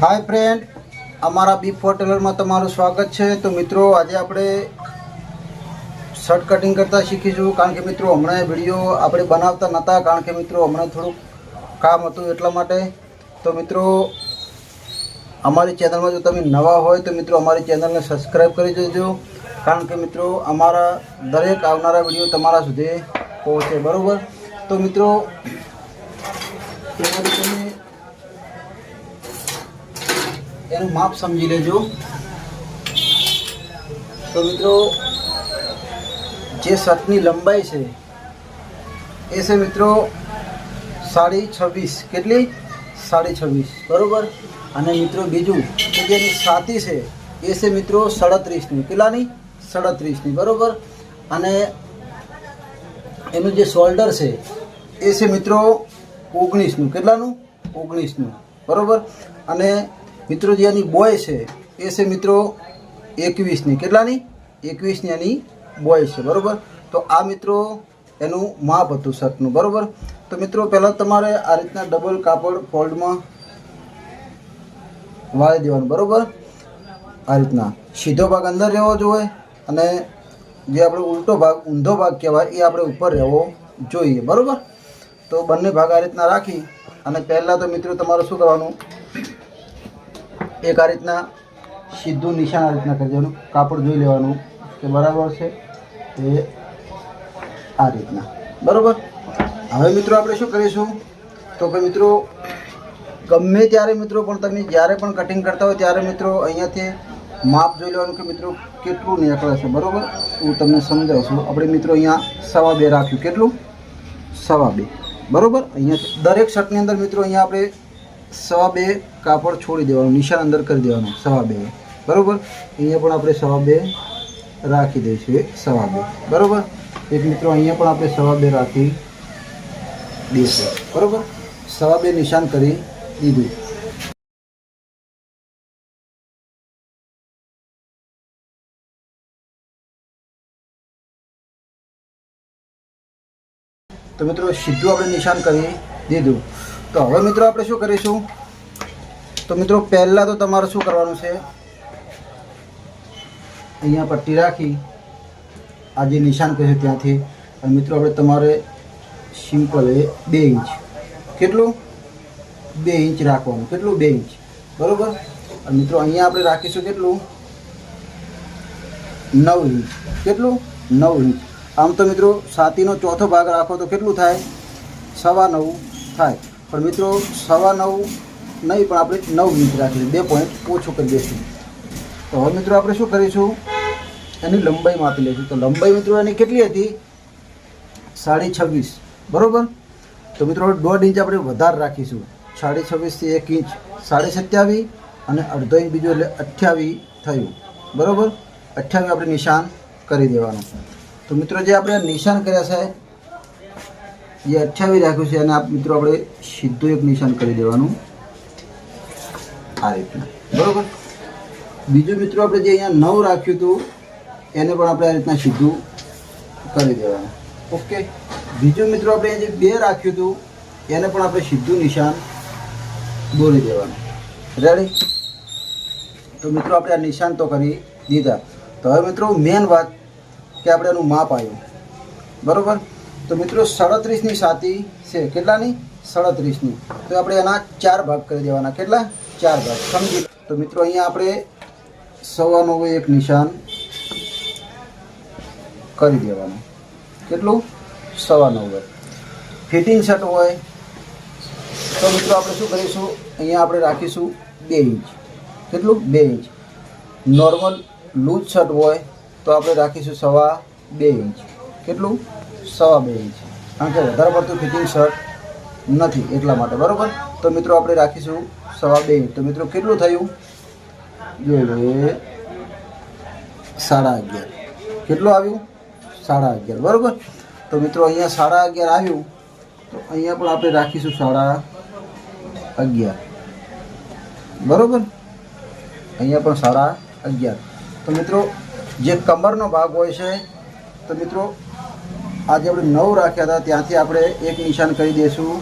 Hi friend, अमारा B4 Taylor में तमारू स्वागत है। तो मित्रों आज आपणे शर्ट कटिंग करता शीखीशुं, कारण के मित्रों हमणे विडियो आपणे बनावता नता, कारण के मित्रों हमणे थोड़ुं काम हतुं एटला माटे। तो मित्रों अमारी चेनल में जो तमे नवा होय तो मित्रों अमारी चेनल ने सब्सक्राइब करी देजो, कारण के मित्रों अमारा दरेक आवनारा विडियो तमारा सुधी पहोंचे, बरोबर। तो मित्रों एનું માપ સમજી લેજો। તો મિત્રો જે શર્ટની લંબાઈ છે એ છે મિત્રો 26.5, કેટલી 26.5, બરોબર। અને મિત્રો બીજું કે જેની છાતી છે એ છે મિત્રો 37ની, કેટલાની 37ની, બરોબર। અને એનું જે શોલ્ડર છે એ છે મિત્રો 19નું, કેટલાનું 19નું, બરોબર। અને मित्रों जी आनी बॉय है ए से मित्रों 21नी, केटलानी 21नी आनी बॉय है, बरोबर। तो आ मित्रों एनु माप हतुं शर्टनुं, बरोबर। तो मित्रों पहला तमारे आ रीतना डबल कापड़ फोल्ड में वाळी देवानुं, बरोबर। आ रीतना सीधो भाग अंदर रहेवो जोईए अने जे आपणे उल्टो भाग ऊंधो भाग कहेवाय ए आपणे उपर रहेवो जोईए, बरोबर। तो बंने भाग आ रीतना राखी अने पहला तो मित्रों तमारे शुं करवानुं, एक आ रीतना सीधું નિશાન आ रीतना कर देवानुं, कापड़ जोई लेवानुं के बराबर है ए आ रीतना, बराबर। हवे मित्रों आपणे शुं करीशुं तो कि मित्रों गमे त्यारे मित्रों पण तमे ज्यारे पण कटिंग करता हो त्यारे मित्रों अहींयाथी माप जोई लेवानुं के मित्रों केटલું નીકળે છે, बराबर। હું તમને સમજાવું છું। આપણે मित्रों अहींया 2.5 રાખ્યું, કેટલું 2.5, बराबर। अहींया दरेक शर्टनी अंदर मित्रों अहींया આપણે 2.5 कापड़ छोड़ी देवानुं, निशान अंदर कर देवानुं 2.5, बराबर। अहींया पण आपणे 2.5 राखी दईशुं, 2.5, बराबर। एक मित्रों अहींया पण आपणे 2.5 राखी दईशुं, बराबर। 2.5 निशान करी दीधुं। तो मित्रों सीधुं आपणे निशान करी दीधुं। तो हवे मित्रों आपणे शुं करीशुं, तो मित्रों पहला तो तमारे शुं करवानुं छे, अहींया पट्टी राखी आ जे निशान कह्युं त्यांथी अने मित्रों आपणे तमारे सिंपल 2 इंच, केटલું 2 इंच राखवानुं, केटલું 2 इंच, बरोबर। अने मित्रों अहींया आपणे राखीशुं केटલું 9 इंच, केटલું 9 इंच। आम तो मित्रों छातीनो चौथो भाग राखो तो केटલું थाय 9.25 थाय, पण मित्रों 9.25 नहीं पण आपणे 9 इंच राखीशुं, 2 पॉइंट ओछું કરી દઈશું। तो હવે मित्रों આપણે શું કરીશું, એની લંબાઈ માપી લઈશું। તો લંબાઈ मित्रों એની કેટલી હતી 26.5, बरोबर। तो मित्रों 1.5 इंच આપણે વધારે રાખીશું, 26.5 થી 1 इंच 27.5 અને અડધો इंच બીજો એટલે 28 થયું, बरोबर। 28 આપણે નિશાન કરી દેવાનું। तो मित्रों जे આપણે નિશાન કર્યા છે ये 28 રાખ્યું છે અને मित्रों આપણે સીધું એક નિશાન કરી દેવાનું आ रीतना, बराबर। बीजू मित्रों आपणे जे अहींया 9 राख्युं हतुं एने पण आपणे आ रीतना सीधुं करी देवानुं, ओके। बीजू मित्रों आपणे जे 2 राख्युं हतुं एने पण आपणे सीधुं निशान दोरी देवानुं, रेडी। तो मित्रों आपणे आ निशान तो करी दीधा। तो हवे मित्रों मेन बात के आपणे एनुं माप आव्युं, बराबर। तो मित्रों 37नी छाती छे, केटलानी 37नी। तो आपणे एना 4 भाग करी देवाना, केटला 4 भाग, समझी। तो मित्रों अहींया आपणे 9.25 एक निशान करी देवानुं, केटલું 9.25। फिटिंग शर्ट होय तो मित्रों आपणे शुं करीशुं, अहींया आपणे राखीशुं 2 इंच, केटલું 2 इंच। नॉर्मल लूज शर्ट होय तो आपणे राखीशुं 2.5 इंच, केटલું 2.5 इंच, कारण के वधारे पड़तुं फिटिंग शर्ट नहीं एटला माटे, बराबर। तो मित्रों आपणे राखीशुं 2.5 इंच। तो मित्रों केटલું थयुं जोई लो 11.5, केटલું આવ્યું 11.5, बराबर। तो मित्रों अहींया 11.5 આવ્યું तो अहींया पण आपणे राखीशुं 11.5, बराबर। अहींया पण 11.5। तो मित्रों जे कमरनो भाग होय छे तो मित्रों आज આપણે 9 રાખ્યા હતા ત્યાંથી આપણે એક નિશાન કરી દઈશું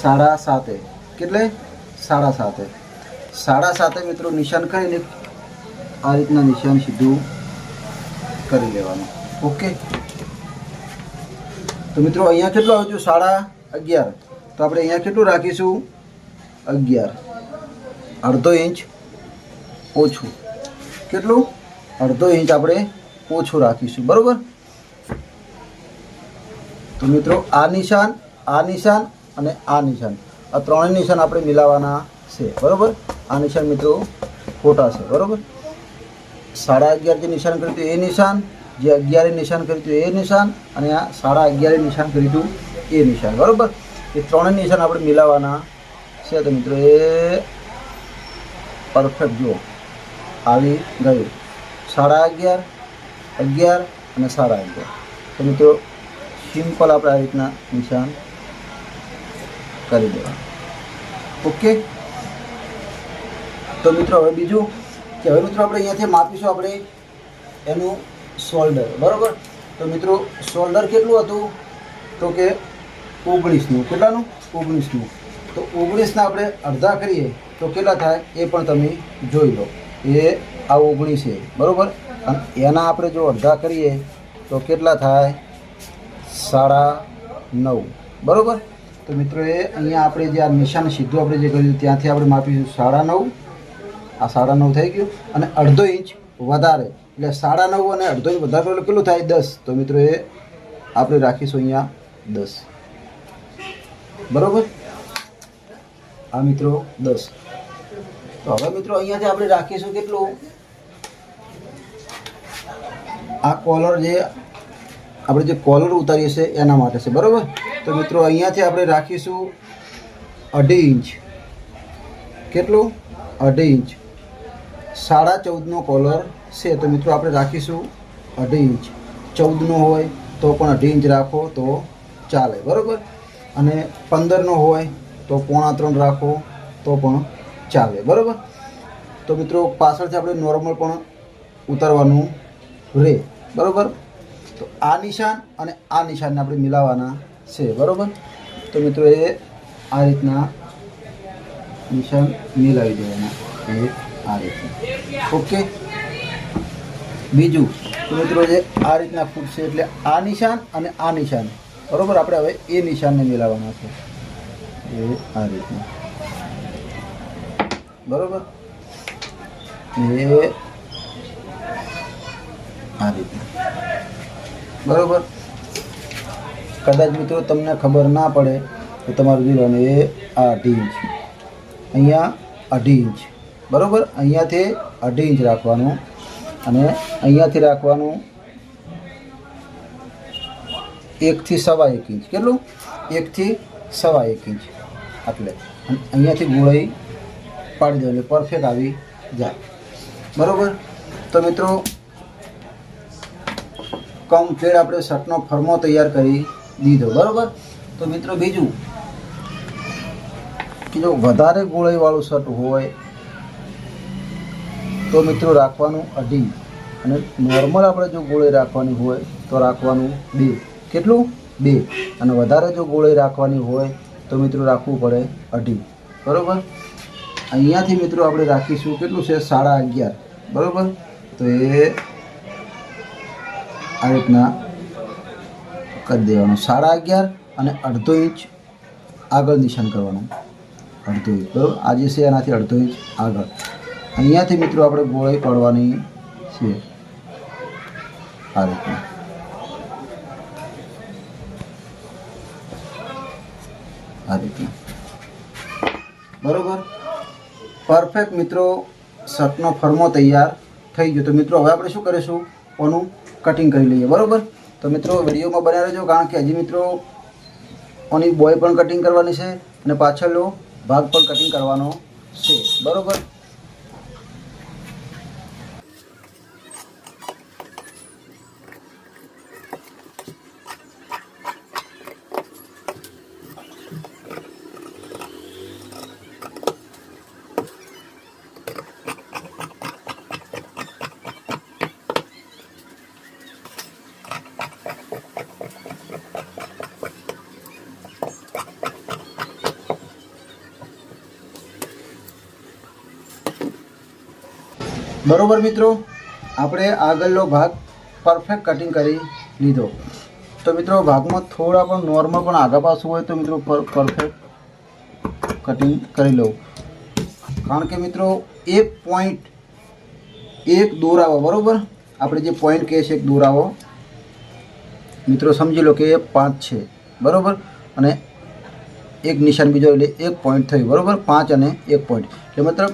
7.5, કેટલે 7.5। 7.5 મિત્રો નિશાન કરીને આ રીતના નિશાન સીધું કરી લેવાનું. ઓકે. તો મિત્રો અહીંયા કેટલું આવ્યું? 11.5. તો આપણે અહીંયા કેટલું રાખીશું? 11. અડધો ઇંચ ઓછું. કેટલું? અડધો ઇંચ આપણે ઓછું રાખીશું. બરાબર. તો મિત્રો આ નિશાન અને આ નિશાન, આ ત્રણેય નિશાન આપણે મિલાવવાના છે. બરાબર. આ નિશાન મિત્રો ખોટા છે. બરાબર. 11.5 જે નિશાન કર્યું હતું એ નિશાન, જે 11 નિશાન કર્યું હતું એ નિશાન, અને આ 11.5 નિશાન કર્યું હતું એ નિશાન. બરાબર. એ ત્રણેય નિશાન આપણે મિલાવવાના છે. તો મિત્રો એ પરફેક્ટ જુઓ આવી ગયું. 11.5, 11 અને 11.5. તો મિત્રો સિમ્પલ આપણે આ રીતના નિશાન કરી દેવા. ઓકે. તો મિત્રો હવે બીજું કે હવે મિત્રો આપણે અહીંયાથી માપીશું આપણે એનું શોલ્ડર. બરાબર. તો મિત્રો શોલ્ડર કેટલું હતું? તો કે 19નું. કેટલાનું? 19નું. તો 19ના આપણે અડધા કરીએ તો કેટલા થાય એ પણ તમે જોઈ લો. એ આ 19 છે. બરાબર. અને એના આપણે જો અડધા કરીએ તો કેટલા થાય? 9.5. બરાબર. તો મિત્રો એ અહીંયા આપણે જે આ નિશાન સીધું આપણે જે કર્યું ત્યાંથી આપણે માપીશું 9.5. આ 9.5 થઈ ગયું. અને અડધો ઇંચ વધારે એટલે 9.5 અને અડધો ઇંચ વધારે એટલે કેટલું થાય? 10. તો મિત્રો એ આપણે રાખીશું અહીંયા 10. બરાબર. આ મિત્રો 10. તો હવે મિત્રો અહીંયાથી આપણે રાખીશું કેટલું? આ કોલર જે આપણે જે કોલર ઉતારીએ છીએ એના માટે છે. બરાબર. તો મિત્રો અહીંયાથી આપણે રાખીશું 2.5 ઇંચ. કેટલું? 2.5 ઇંચ. 14.5નો કોલર છે. તો મિત્રો આપણે રાખીશું 2.5 ઇંચ. 14નો હોય તો પણ 2.5 ઇંચ રાખો તો ચાલે. બરાબર. અને 15નો હોય તો 3.25 રાખો તો પણ ચાલે. બરાબર. તો મિત્રો પાછળથી આપણે નોર્મલ પણ ઉતારવાનું રહે. બરાબર. તો આ નિશાન અને આ નિશાનને આપણે મિલાવવાના છે. બરાબર. તો મિત્રો એ આ રીતના નિશાન મિલાવી દેવાના. એ આ રીતના. ઓકે. બીજું તો મિત્રો જે આ રીતના ફૂટશે એટલે આ નિશાન અને આ નિશાન. બરાબર. આપણે હવે એ નિશાનને મિલાવવાના છે. એ આ રીતના. બરાબર. એ આ રીતના. બરાબર. કદાચ મિત્રો તમને ખબર ના પડે તો તમારું જોવાનું એ આ 2.5 ઇંચ. અહીંયા 2.5 ઇંચ. બરાબર. અહીંયાથી 2.5 ઇંચ રાખવાનું અને અહીંયાથી રાખવાનું 1 થી 1.25 ઇંચ. કેટલું? 1 થી 1.25 ઇંચ. એટલે અહીંયાથી ગોળાઈ પાડી દેવાની પરફેક્ટ આવી જાય. બરાબર. તો મિત્રો કમ્પ્લીટ આપણે શર્ટનો ફર્મો તૈયાર કરી દીધો. બરાબર. તો મિત્રો બીજું કે જો વધારે ગોળાઈવાળું શર્ટ હોય તો મિત્રો રાખવાનું 2.5 અને નોર્મલ આપણે જો ગોળાઈ રાખવાની હોય તો રાખવાનું 2. કેટલું? 2. અને વધારે જો ગોળાઈ રાખવાની હોય તો મિત્રો રાખવું પડે 2.5. બરાબર. અહીંયાથી મિત્રો આપણે રાખીશું કેટલું છે? 11.5. બરાબર. તો એ આ રીતના કરી દેવાનું. 11.5 અને 1/2 ઇંચ આગળ નિશાન કરવાનું. 1/2 ઇંચ. બરાબર. આ જે છે એનાથી 1/2 ઇંચ આગળ. અહીંયાથી મિત્રો આપણે ગોળાઈ પાડવાની છે આ રીતના. આ રીતના. બરાબર. પરફેક્ટ મિત્રો શર્ટનો ફર્મો તૈયાર થઈ ગયો. તો મિત્રો હવે આપણે શું કરીશું? ઓનું કટિંગ કરી લઈએ. બરાબર. તો મિત્રો વિડીયોમાં બન્યા રહેજો કારણ કે હજી મિત્રો ઓની બોય પણ કટિંગ કરવાની છે અને પાછળનો ભાગ પણ કટિંગ કરવાનો છે. બરાબર. બરોબર મિત્રો, આપણે આગળનો ભાગ પરફેક્ટ કટિંગ કરી લીધો. તો મિત્રો ભાગમાં થોડા પણ નોર્મલ પણ આગા પાછું હોય તો મિત્રો પરફેક્ટ કટિંગ કરી લઉં. કારણ કે મિત્રો એક પોઈન્ટ એક દોરાવો, બરાબર, આપણે જે પોઈન્ટ કહે છે એક દોરાવો મિત્રો, સમજી લો કે એ 5 છે, બરાબર, અને એક નિશાન બીજો એટલે એક પોઈન્ટ થયું, બરાબર, 5 અને 1 પોઈન્ટ એટલે મતલબ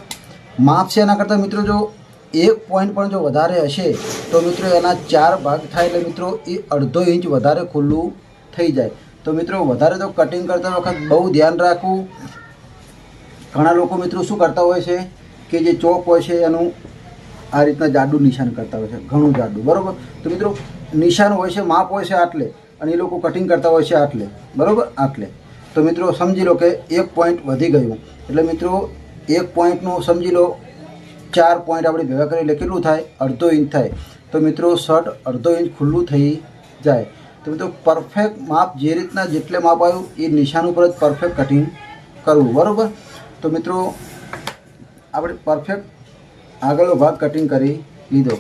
માપ છે. એના કરતાં મિત્રો જો એક પોઈન્ટ પણ જો વધારે હશે તો મિત્રો એના 4 ભાગ થાય એટલે મિત્રો એ અડધો ઇંચ વધારે ખુલ્લું થઈ જાય. તો મિત્રો વધારે તો કટિંગ કરતા વખત બહુ ધ્યાન રાખવું. ઘણા લોકો મિત્રો શું કરતા હોય છે કે જે ચોક હોય છે એનું આ રીતના જાડું નિશાન કરતા હોય છે, ઘણું જાડું, બરાબર. તો મિત્રો નિશાન હોય છે, માપ હોય છે આટલે, અને એ લોકો કટિંગ કરતા હોય છે આટલે, બરાબર, આટલે. તો મિત્રો સમજી લો કે એક પોઈન્ટ વધી ગયું એટલે મિત્રો એક પોઈન્ટનું સમજી લો 4 પોઈન્ટ આપણે ભેગા કરી એટલે કેટલું થાય, અડધો ઇંચ થાય. તો મિત્રો શર્ટ અડધો ઇંચ ખુલ્લું થઈ જાય. તો મિત્રો પરફેક્ટ માપ જે રીતના જેટલે માપ આવ્યું એ નિશાન ઉપર જ પરફેક્ટ કટિંગ કરવું, બરાબર. તો મિત્રો આપણે પરફેક્ટ આગળનો ભાગ કટિંગ કરી લીધો.